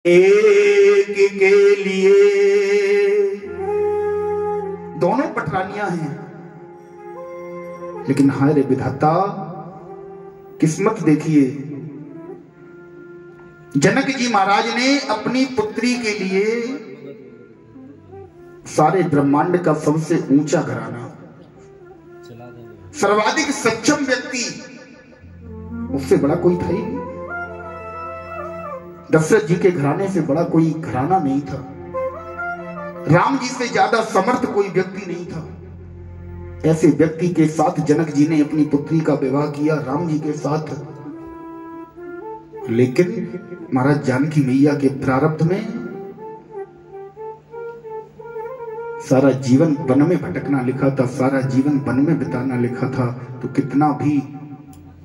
एक के लिए दोनों पटरानियां हैं, लेकिन हाय रे विधाता, किस्मत देखिए। जनक जी महाराज ने अपनी पुत्री के लिए सारे ब्रह्मांड का सबसे ऊंचा घराना, सर्वाधिक सक्षम व्यक्ति, उससे बड़ा कोई था ही नहीं। दशरथ जी के घराने से बड़ा कोई घराना नहीं था। राम जी से ज्यादा समर्थ कोई व्यक्ति नहीं था। ऐसे व्यक्ति के साथ जनक जी ने अपनी पुत्री का विवाह किया, राम जी के साथ। लेकिन महाराज जानकी मैया के प्रारब्ध में सारा जीवन वन में भटकना लिखा था, सारा जीवन वन में बिताना लिखा था। तो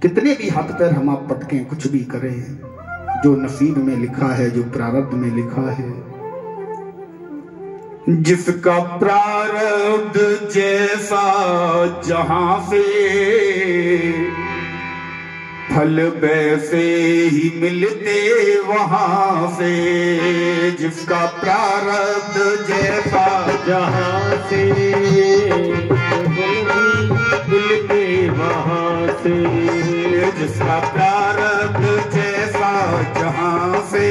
कितने भी हाथ पैर हम आप पटकें, कुछ भी करें, जो नसीब में लिखा है, जो प्रारब्ध में लिखा है, जिसका प्रारब्ध जैसा जहां से, फल वैसे ही मिलते वहां से। जिसका प्रारब्ध जैसा जहां से, मिलते वहां से। जिसका प्रारब्ध जैसा जहां से,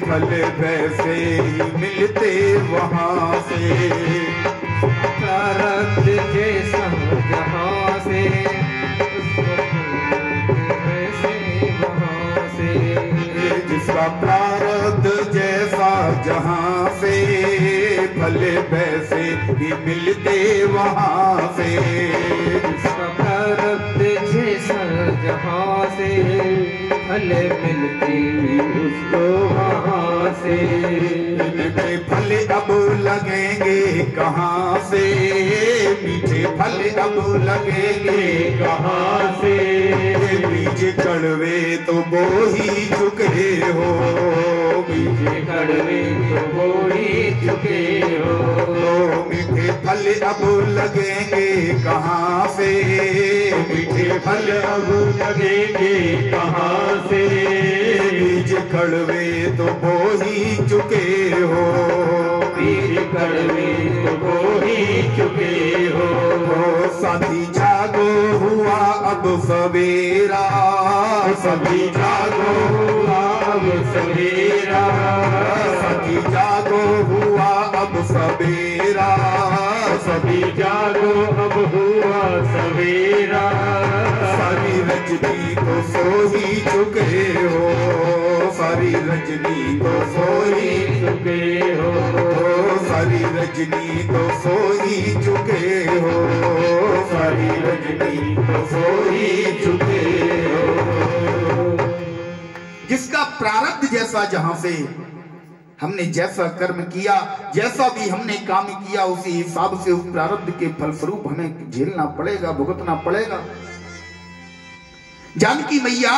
फल वैसे ही मिलते वहां से। प्रारब्ध जैसा जहां से, वहां से। जिसका प्रारब्ध जैसा जहां से, फल वैसे ही मिलते वहां से। जिसका प्रारब्ध जैसा जहां से, फल मिलते उसको वहां से। मीठे फल अब लगेंगे कहाँ से, मीठे फल अब लगेंगे कहां से। बीज कड़वे तो बो ही चुके हो, मीठे कड़वे तो बो ही चुके हो। मीठे फल अब लगेंगे कहाँ से, मीठे फल अब लगेंगे कहां से। बीज कड़वे तो बो ही चुके हो, बीज कड़वे तो बो ही चुके हो। साथी जागो हुआ अब सवेरा, सभी जागो हुआ अब सवेरा। सभी जागो हुआ अब सवेरा, सभी जागो अब हुआ सवेरा। सारी रजनी तो सो ही चुके हो, सारी रजनी तो सो ही चुके हो। सारी रजनी तो सो ही चुके हो, सारी रजनी तो सो ही चुके हो। जिसका प्रारब्ध जैसा जहां से, हमने जैसा कर्म किया, जैसा भी हमने काम किया, उसी हिसाब से उस प्रारब्ध के फलस्वरूप हमें झेलना पड़ेगा, भुगतना पड़ेगा। जानकी मैया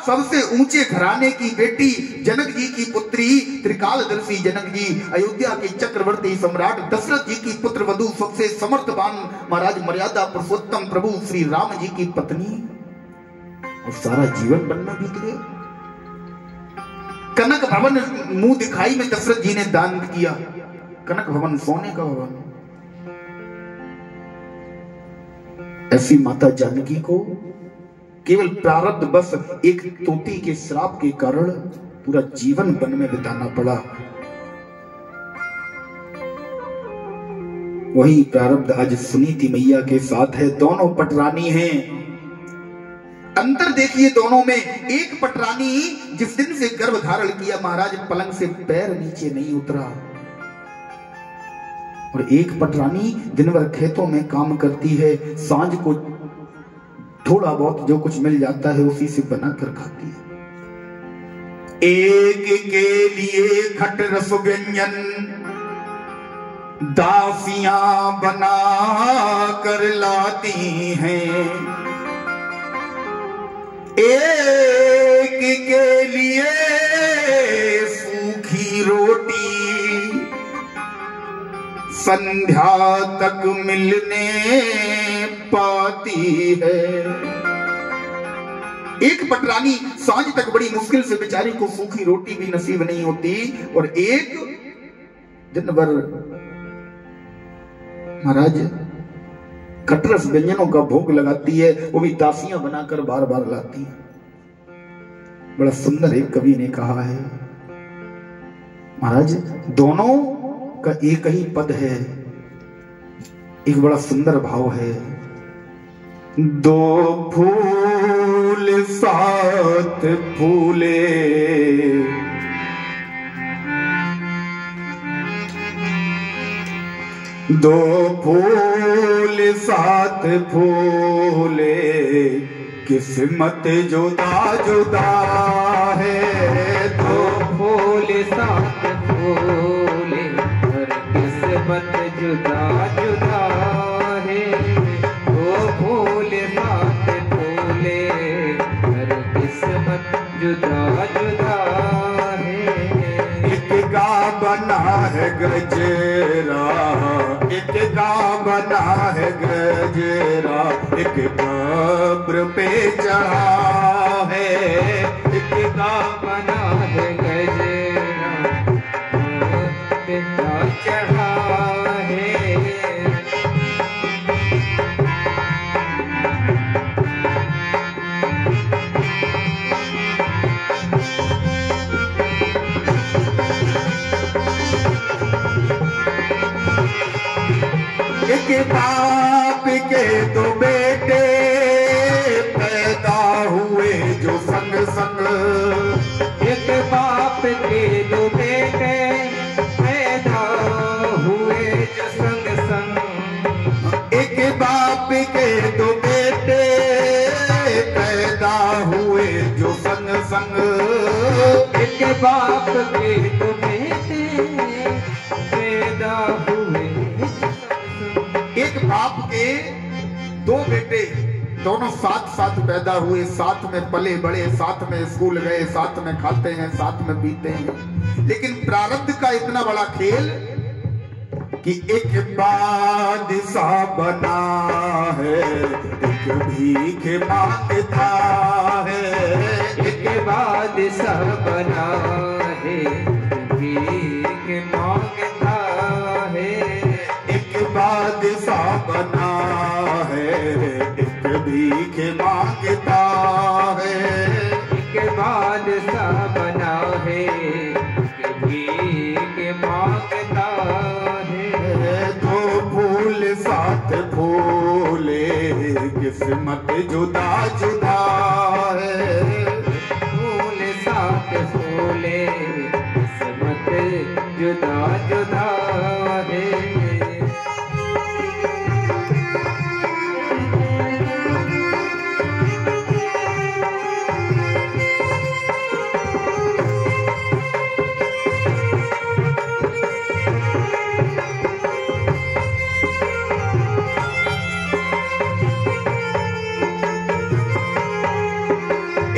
सबसे ऊंचे घराने की बेटी, जनक जी की पुत्री, त्रिकालदर्शी जनक जी, अयोध्या के चक्रवर्ती सम्राट दशरथ जी की पुत्र वधु, सबसे समर्थवान महाराज मर्यादा पुरुषोत्तम प्रभु श्री राम जी की पत्नी, और सारा जीवन वन में बीत गया। कनक भवन मुंह दिखाई में दशरथ जी ने दान किया, कनक भवन सोने का भवन। ऐसी माता जानकी को केवल प्रारब्ध बस एक तोती के श्राप के कारण पूरा जीवन वन में बिताना पड़ा। वही प्रारब्ध आज सुनीति मैया के साथ है। दोनों पटरानी हैं। अंतर देखिए दोनों में। एक पटरानी जिस दिन से गर्भ धारण किया महाराज, पलंग से पैर नीचे नहीं उतरा, और एक पटरानी दिन भर खेतों में काम करती है, सांझ को थोड़ा बहुत जो कुछ मिल जाता है उसी से बनाकर खाती है। एक के लिए खट रस व्यंजन दासियां बना कर लाती हैं, एक के लिए सूखी रोटी संध्या तक मिलने पाती है। एक पटरानी सांझ तक बड़ी मुश्किल से बेचारी को सूखी रोटी भी नसीब नहीं होती, और एक दिन भर महाराज खटरस व्यंजनों का भोग लगाती है, वो भी दासियां बनाकर बार बार लाती है। बड़ा सुंदर एक कवि ने कहा है महाराज, दोनों का एक ही पद है, एक बड़ा सुंदर भाव है। दो फूल साथ फूले, दो फूल साथ फूले, किस्मत जुदा जुदा है। दो फूल साथ फूले और किस्मत जुदा जुदा है। दो फूल साथ फूले और किस्मत जुदा जुदा है। एक का बना है गजरा, एक का बना है गजरा, एक कब्र पे चढ़ा है। एक का बना है गजरा, पे चढ़ा है। एक बाप के दो बेटे पैदा हुए जो संग संग, एक बाप के दो बेटे पैदा हुए जो संग संग। एक बाप के दो बेटे पैदा हुए जो संग संग। एक बाप के दो बेटे पैदा हुए। एक बाप के दो बेटे दोनों साथ साथ पैदा हुए, साथ में पले बड़े, साथ में स्कूल गए, साथ में खाते हैं, साथ में पीते हैं। लेकिन प्रारब्ध का इतना बड़ा खेल कि एक बादशाह बना है, एक भीख मांगता है। एक बादशाह बना है, भीख मांगता है। एक बादशाह बना है, एक भीख मांगता है। एक बादशाह बना है, भीख मांगता है। दो फूल साथ फूले, किस्मत जुदा जुदा है। फूल साथ फूले, किस्मत जुदा जुदा है।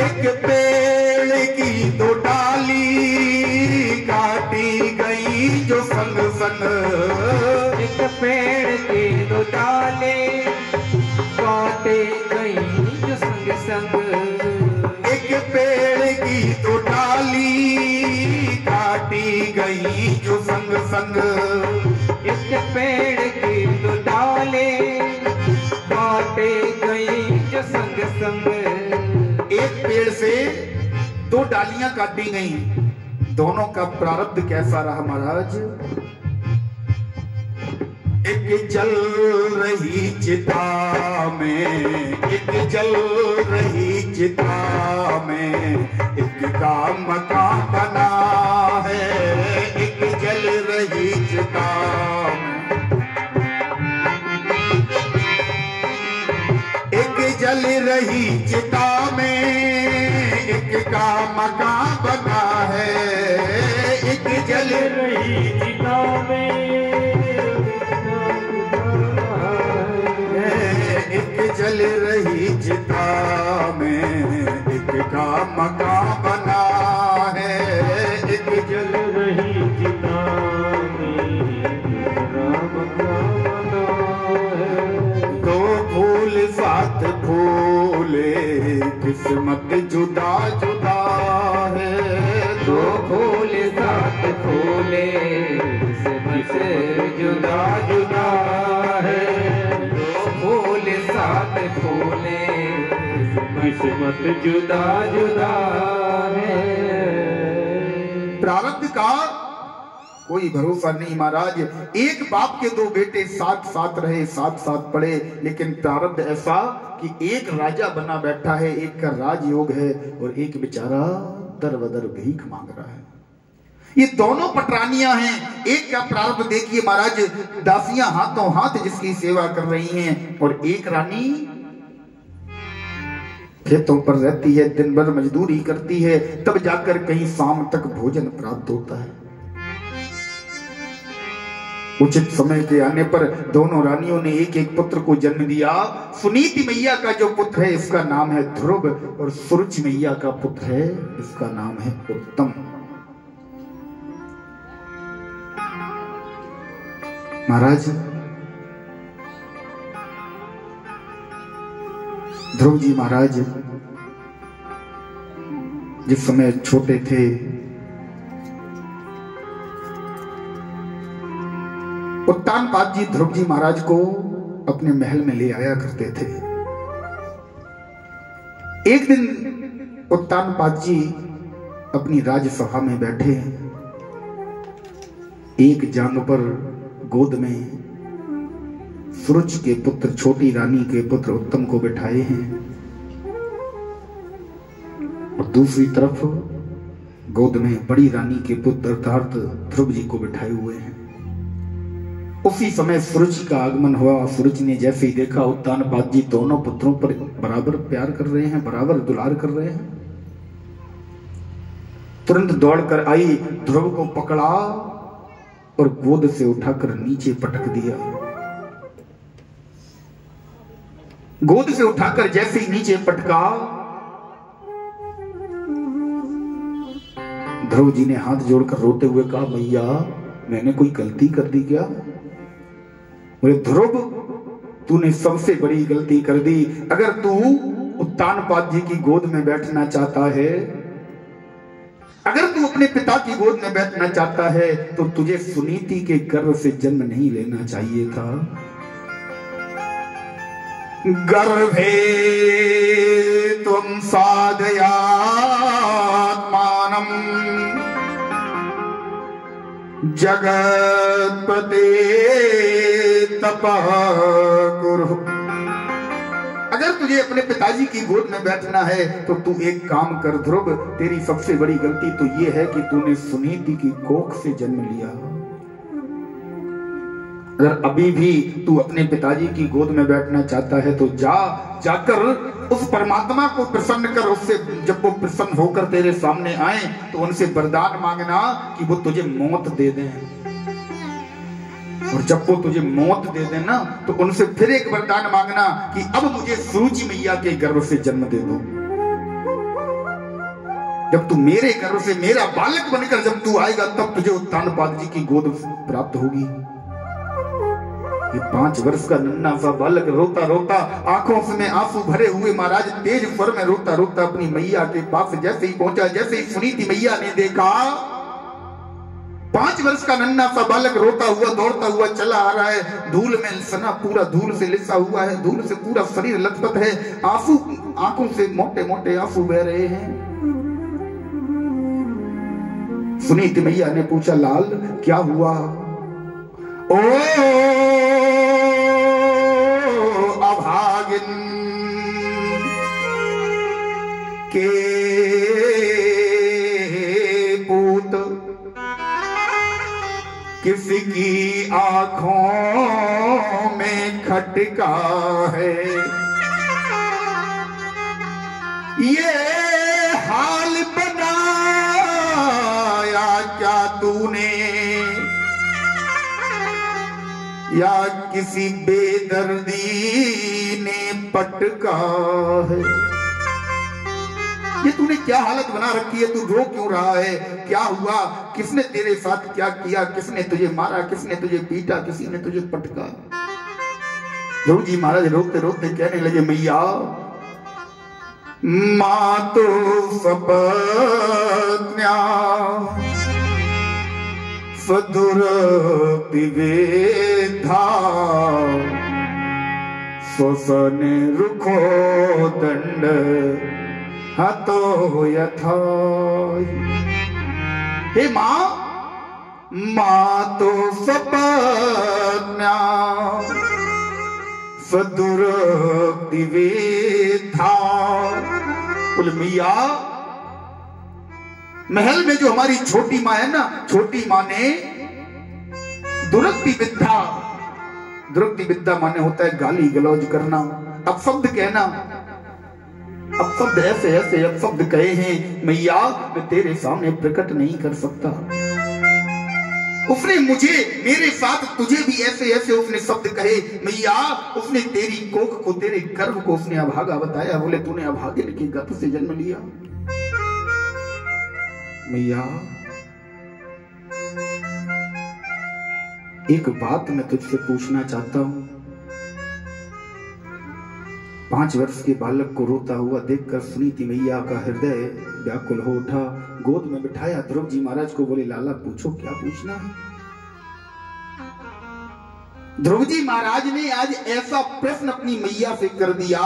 एक पेड़ की दो डाली काटी गई जो संग संग। एक पेड़ के दो डाले काटे गई जो संग संग। एक पेड़ की दो डाली काटी गई जो संग संग। एक पेड़ की दो डाले काटे गई जो संग संग। एक पेड़ से दो डालियां काटी गई, दोनों का प्रारब्ध कैसा रहा महाराज? एक जल रही चिता में, एक जल रही चिता में, एक का मकान बना है। एक जल रही चिता में, एक जल रही चिता में, एक का मकान बना है। एक जल रही चिता में, एक जल रही चिता में, एक का मकान बना है। एक जल रही चिता में, एक का मकान बना है। दो फूल साथ फूले, किस्मत जुदा जुदा साथ फूले किस्मत जुदा जुदा है, दो फूल साथ फूले किस्मत जुदा जुदा है। प्रारब्ध का कोई भरोसा नहीं महाराज। एक बाप के दो बेटे साथ साथ रहे, साथ साथ पढ़े, लेकिन प्रारब्ध ऐसा कि एक राजा बना बैठा है, एक का राजयोग है और एक बेचारा दर बदर भीख मांग रहा है। ये दोनों पटरानियां हैं। एक का प्रारब्ध देखिए महाराज, दासियां हाथों हाथ जिसकी सेवा कर रही हैं, और एक रानी खेतों पर रहती है, दिन भर मजदूरी करती है, तब जाकर कहीं शाम तक भोजन प्राप्त होता है। उचित समय के आने पर दोनों रानियों ने एक एक पुत्र को जन्म दिया। सुनीति मैया का जो पुत्र है इसका नाम है ध्रुव, और सुरुचि मैया का पुत्र है इसका नाम है उत्तम। महाराज ध्रुव जी महाराज जिस समय छोटे थे, उत्तानपाद जी ध्रुव जी महाराज को अपने महल में ले आया करते थे। एक दिन उत्तानपाद जी अपनी राजसभा में बैठे, एक जांग पर गोद में सुरुचि के पुत्र छोटी रानी के पुत्र उत्तम को बिठाए हैं, और दूसरी तरफ गोद में बड़ी रानी के पुत्र अर्थात ध्रुव जी को बिठाए हुए हैं। उसी समय सुरुचि का आगमन हुआ। सुरुचि ने जैसे ही देखा उत्तानपाद जी दोनों पुत्रों पर बराबर प्यार कर रहे हैं, बराबर दुलार कर रहे हैं, तुरंत दौड़कर आई, ध्रुव को पकड़ा और गोद से उठाकर नीचे पटक दिया। गोद से उठाकर जैसे ही नीचे पटका, ध्रुव जी ने हाथ जोड़कर रोते हुए कहा, मैया मैंने कोई गलती कर दी क्या? बोले ध्रुव तूने सबसे बड़ी गलती कर दी। अगर तू उत्तानपाद जी की गोद में बैठना चाहता है, अगर तू अपने पिता की गोद में बैठना चाहता है, तो तुझे सुनीति के गर्भ से जन्म नहीं लेना चाहिए था। गर्भे त्वं साधयात्मानम् जगत्पते तपः कुरु। अगर तुझे अपने पिताजी की गोद में बैठना है तो तू एक काम कर ध्रुव, तेरी सबसे बड़ी गलती तो ये है कि तूने सुनीति की कोख से जन्म लिया। अगर अभी भी तू अपने पिताजी की गोद में बैठना चाहता है तो जाकर उस परमात्मा को प्रसन्न कर। उससे जब वो प्रसन्न होकर तेरे सामने आए तो उनसे वरदान मांगना कि वो तुझे मौत दे दें, और जब वो तुझे मौत दे देना तो उनसे फिर एक वरदान मांगना कि अब मुझे सुरुचि मैया के गर्भ से जन्म दे दो। जब तू मेरे गर्भ से मेरा बालक बनकर जब तू आएगा तब तुझे उत्तानपाद जी की गोद प्राप्त होगी। ये 5 वर्ष का नन्हा सा बालक रोता रोता आंखों में आंसू भरे हुए महाराज तेज स्वर में रोता रोता अपनी मैया के पास जैसे ही पहुंचा, जैसे ही सुनीति मैया ने देखा 5 वर्ष का नन्हा सा बालक रोता हुआ दौड़ता हुआ चला आ रहा है, धूल में सना पूरा धूल से लिसा हुआ है, धूल से पूरा शरीर लथपथ है, आंसू आंखों से मोटे मोटे आंसू बह रहे हैं। सुनीति मैया ने पूछा, लाल क्या हुआ? ओ अभागिन के पूत किसी की आंखों में खटका है, ये हाल बनाया क्या तूने या किसी बेदर्दी ने पटका है? ये तूने क्या हालत बना रखी है? तू रो क्यों रहा है? क्या हुआ? किसने तेरे साथ क्या किया? किसने तुझे मारा? किसने तुझे पीटा? किसी ने तुझे पटका? ध्रुव जी महाराज रोते रोते कहने लगे, मैया मातो सपत्न्या स्वदुर विवेधा स्वसने रुखो दंड हतो यथा। हे मां, मां तो सपन्या स्वदुर विवेधा। बोले मैया, महल में जो हमारी छोटी मां है ना, छोटी मां ने दुरक्ति विद्या, दुरक्ति विद्या माने होता है गाली गलौज करना, अपशब्द कहना, अपशब्द ऐसे ऐसे अपशब्द कहे हैं मैया, मैं तेरे सामने प्रकट नहीं कर सकता। उसने मुझे, मेरे साथ तुझे भी ऐसे ऐसे उसने शब्द कहे मैया। उसने तेरी कोख को, तेरे गर्भ को उसने अभागा बताया। बोले तूने अभागिन के गर्भ से जन्म लिया। मैया, एक बात मैं तुझसे पूछना चाहता हूं। 5 वर्ष के बालक को रोता हुआ देखकर सुनीति मैया का हृदय व्याकुल हो उठा। गोद में बिठाया ध्रुव जी महाराज को। बोले लाला पूछो, क्या पूछना है। ध्रुव जी महाराज ने आज ऐसा प्रश्न अपनी मैया से कर दिया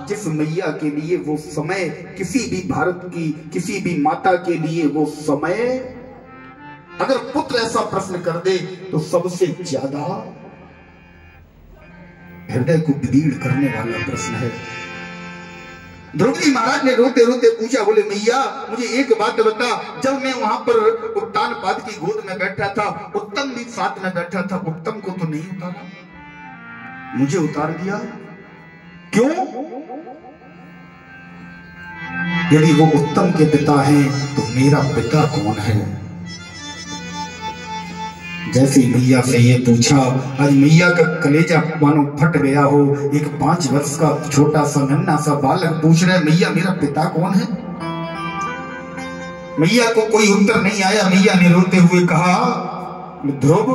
जिस मैया के लिए वो समय, किसी भी भारत की किसी भी माता के लिए वो समय, अगर पुत्र ऐसा प्रश्न कर दे तो सबसे ज्यादा हृदय को विदीर्ण करने वाला प्रश्न है। ध्रुव जी महाराज ने रोते रोते पूछा। बोले मैया, मुझे एक बात बता, जब मैं वहां पर उत्तानपाद की गोद में बैठा था, उत्तम भी साथ में बैठा था, उत्तम को तो नहीं उतारा, मुझे उतार दिया, क्यों? यदि वो उत्तम के पिता हैं तो मेरा पिता कौन है? जैसे मैया से ये पूछा, आज मैया का कलेजा मानो फट गया हो। एक 5 वर्ष का छोटा सा नन्हा सा बालक पूछ रहा है मैया, मेरा पिता कौन है? मैया को कोई उत्तर नहीं आया। मैया ने रोते हुए कहा, ध्रुव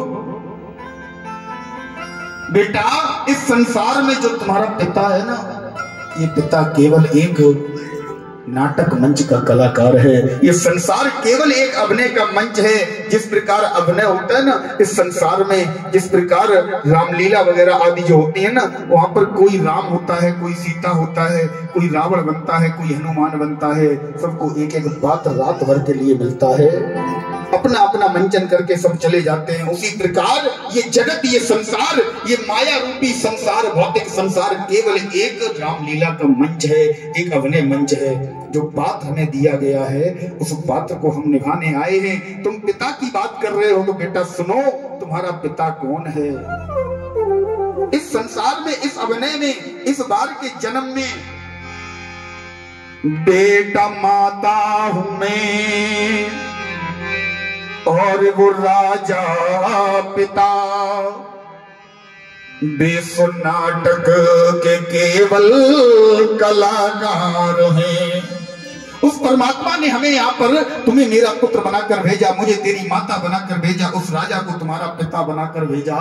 बेटा, इस संसार में जो तुम्हारा पिता है ना, ये पिता केवल एक नाटक मंच का कलाकार है। ये संसार केवल एक अभिनय का मंच है। जिस प्रकार अभिनय होता है ना इस संसार में, जिस प्रकार रामलीला वगैरह आदि जो होती है ना, वहां पर कोई राम होता है, कोई सीता होता है, कोई रावण बनता है, कोई हनुमान बनता है, सबको एक एक बात रात भर के लिए मिलता है, अपना अपना मंचन करके सब चले जाते हैं। उसी प्रकार ये जगत, ये संसार, ये माया रूपी संसार, भौतिक संसार केवल एक रामलीला का मंच है, एक अभिनय मंच है। जो बात हमें दिया गया है उस बात को हम निभाने आए हैं। तुम पिता की बात कर रहे हो तो बेटा सुनो, तुम्हारा पिता कौन है? इस संसार में, इस अभिनय में, इस बार के जन्म में बेटा माता हूं मैं और वो राजा पिता, बेसु नाटक के केवल कलाकार हैं। उस परमात्मा ने हमें यहाँ पर, तुम्हें मेरा पुत्र बनाकर भेजा, मुझे तेरी माता बनाकर भेजा, उस राजा को तुम्हारा पिता बनाकर भेजा,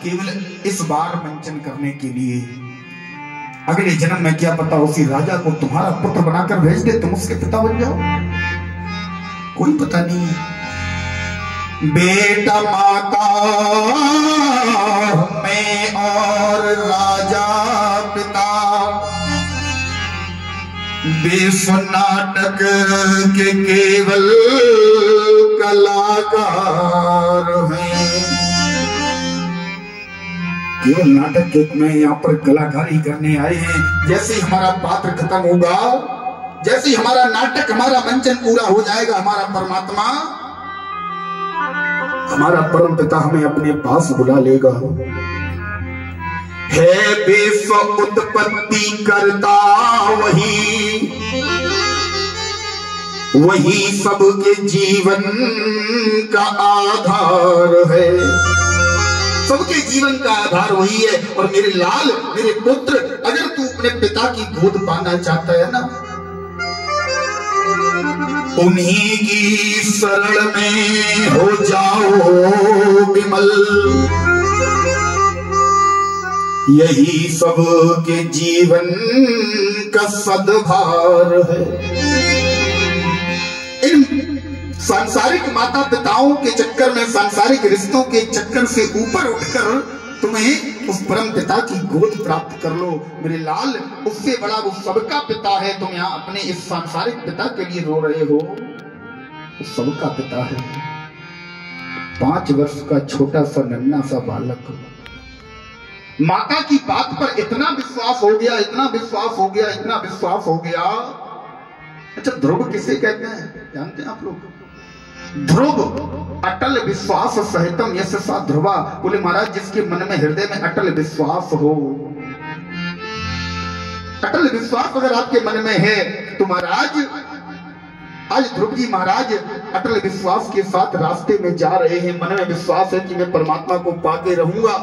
केवल इस बार मंचन करने के लिए। अगले जन्म में क्या पता उसी राजा को तुम्हारा पुत्र बनाकर भेज दे, तुम उसके पिता बन जाओ, कोई पता नहीं। बेटा माता मैं और राजा पिता, बेसु नाटक के केवल कलाकार हैं। केवल नाटक के में यहाँ पर कलाकारी करने आए हैं। जैसे ही हमारा पात्र खत्म होगा, जैसे ही हमारा नाटक, हमारा मंचन पूरा हो जाएगा, हमारा परमात्मा, हमारा परम पिता हमें अपने पास बुला लेगा। है विश्व उत्पत्ति करता वही सबके जीवन का आधार है। सबके जीवन का आधार वही है। और मेरे लाल, मेरे पुत्र, अगर तू अपने पिता की गोद पाना चाहता है ना, उन्हीं की शरण में हो जाओ विमल, यही सबके जीवन का सद्भार है। इन सांसारिक माता पिताओं के चक्कर में, सांसारिक रिश्तों के चक्कर से ऊपर उठकर तुम्हें उस परम पिता की गोद प्राप्त कर लो मेरे लाल। उससे बड़ा वो सबका पिता है। तुम यहाँ अपने इस सांसारिक पिता के लिए रो रहे हो, वो सबका पिता है। 5 वर्ष का छोटा सा नन्हा सा बालक माता की बात पर इतना विश्वास हो गया, इतना विश्वास हो गया, इतना विश्वास हो गया। अच्छा, ध्रुव किसे कहते हैं जानते हैं आप लोग? ध्रुव अटल विश्वास सहितम यश सा ध्रुवा। बोले महाराज, जिसके मन में हृदय में अटल विश्वास हो, अटल विश्वास अगर आपके मन में है तो महाराज, आज ध्रुव जी महाराज अटल विश्वास के साथ रास्ते में जा रहे हैं। मन में विश्वास है कि मैं परमात्मा को पाके रहूंगा।